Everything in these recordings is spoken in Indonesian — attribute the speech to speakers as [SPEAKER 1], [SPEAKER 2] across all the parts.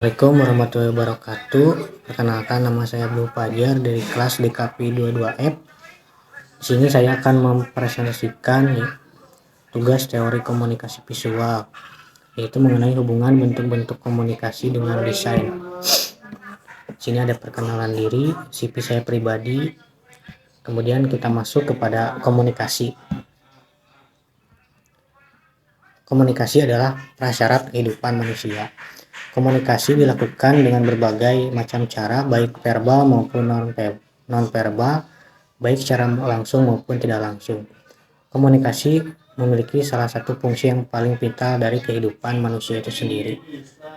[SPEAKER 1] Assalamualaikum warahmatullahi wabarakatuh. Perkenalkan, nama saya Abdul Fajar dari kelas DKP 22F. Di sini saya akan mempresentasikan tugas teori komunikasi visual, yaitu mengenai hubungan bentuk-bentuk komunikasi dengan desain. Di sini ada perkenalan diri, CV saya pribadi, kemudian kita masuk kepada komunikasi. Komunikasi adalah prasyarat kehidupan manusia. Komunikasi dilakukan dengan berbagai macam cara, baik verbal maupun non-verbal, baik secara langsung maupun tidak langsung. Komunikasi memiliki salah satu fungsi yang paling vital dari kehidupan manusia itu sendiri.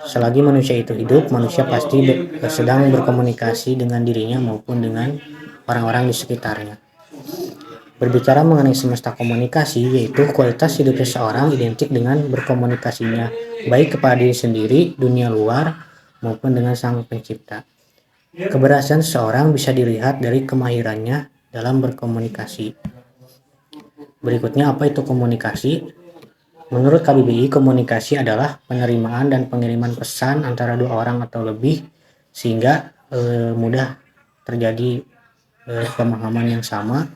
[SPEAKER 1] Selagi manusia itu hidup, manusia pasti sedang berkomunikasi dengan dirinya maupun dengan orang-orang di sekitarnya. Berbicara mengenai semesta komunikasi, yaitu kualitas hidup seseorang identik dengan berkomunikasinya, baik kepada diri sendiri, dunia luar, maupun dengan Sang Pencipta. Keberhasilan seseorang bisa dilihat dari kemahirannya dalam berkomunikasi. Berikutnya, apa itu komunikasi? Menurut KBBI, komunikasi adalah penerimaan dan pengiriman pesan antara dua orang atau lebih, sehingga mudah terjadi pemahaman yang sama,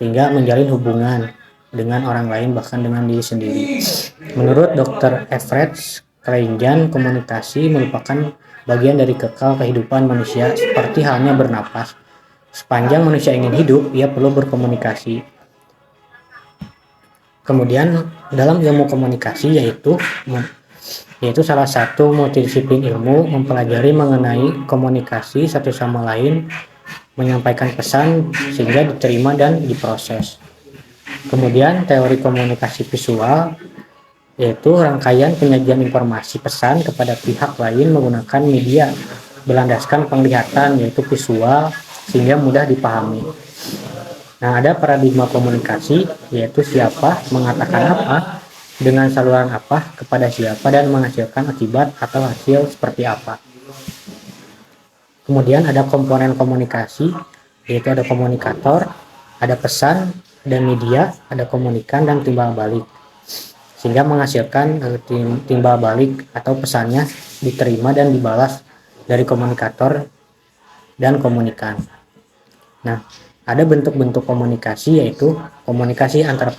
[SPEAKER 1] sehingga menjalin hubungan dengan orang lain, bahkan dengan diri sendiri. Menurut Dr. Everett Kleinjan, komunikasi merupakan bagian dari kekal kehidupan manusia, seperti halnya bernapas. Sepanjang manusia ingin hidup, ia perlu berkomunikasi. Kemudian dalam ilmu komunikasi yaitu salah satu multidisiplin ilmu mempelajari mengenai komunikasi satu sama lain, menyampaikan pesan sehingga diterima dan diproses. Kemudian teori komunikasi visual yaitu rangkaian penyajian informasi pesan kepada pihak lain menggunakan media berlandaskan penglihatan yaitu visual sehingga mudah dipahami. Nah, ada paradigma komunikasi yaitu siapa mengatakan apa, dengan saluran apa, kepada siapa, dan menghasilkan akibat atau hasil seperti apa. Kemudian ada komponen komunikasi, yaitu ada komunikator, ada pesan, ada media, ada komunikan, dan timbal balik. Sehingga menghasilkan timbal balik atau pesannya diterima dan dibalas dari komunikator dan komunikan. Nah, ada bentuk-bentuk komunikasi yaitu komunikasi antar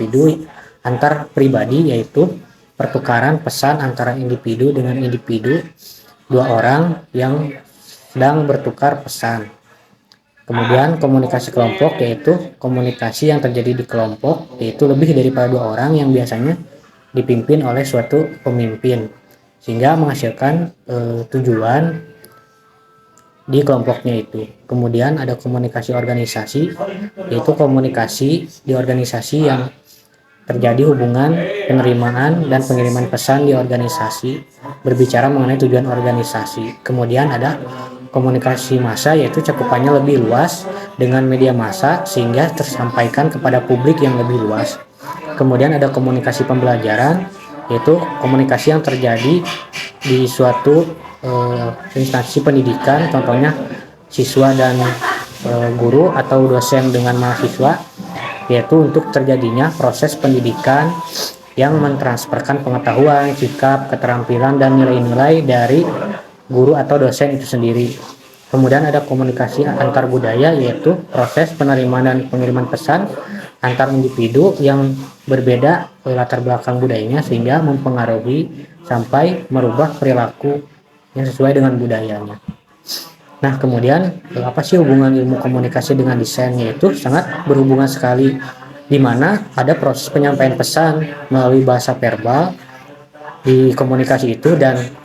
[SPEAKER 1] pribadi, yaitu pertukaran pesan antara individu dengan individu, dua orang yang sedang bertukar pesan. Kemudian komunikasi kelompok yaitu komunikasi yang terjadi di kelompok, yaitu lebih daripada dua orang yang biasanya dipimpin oleh suatu pemimpin sehingga menghasilkan tujuan di kelompoknya itu. Kemudian ada komunikasi organisasi, yaitu komunikasi di organisasi yang terjadi hubungan penerimaan dan pengiriman pesan di organisasi, berbicara mengenai tujuan organisasi. Kemudian ada komunikasi massa, yaitu cakupannya lebih luas dengan media massa sehingga tersampaikan kepada publik yang lebih luas. Kemudian ada komunikasi pembelajaran, yaitu komunikasi yang terjadi di suatu instansi pendidikan, contohnya siswa dan guru atau dosen dengan mahasiswa, yaitu untuk terjadinya proses pendidikan yang mentransferkan pengetahuan, sikap, keterampilan, dan nilai-nilai dari guru atau dosen itu sendiri. Kemudian ada komunikasi antar budaya, yaitu proses penerimaan dan pengiriman pesan antar individu yang berbeda latar belakang budayanya sehingga mempengaruhi sampai merubah perilaku yang sesuai dengan budayanya. Nah, kemudian apa sih hubungan ilmu komunikasi dengan desain? Yaitu sangat berhubungan sekali, di mana ada proses penyampaian pesan melalui bahasa verbal di komunikasi itu, dan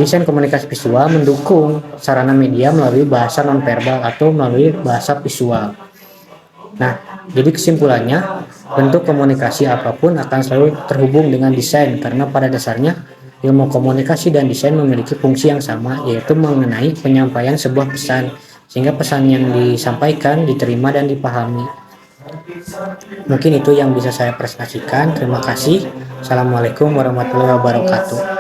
[SPEAKER 1] desain komunikasi visual mendukung sarana media melalui bahasa nonverbal atau melalui bahasa visual. Nah, jadi kesimpulannya, bentuk komunikasi apapun akan selalu terhubung dengan desain, karena pada dasarnya ilmu komunikasi dan desain memiliki fungsi yang sama, yaitu mengenai penyampaian sebuah pesan, sehingga pesan yang disampaikan diterima dan dipahami. Mungkin itu yang bisa saya presentasikan. Terima kasih. Assalamualaikum warahmatullahi wabarakatuh.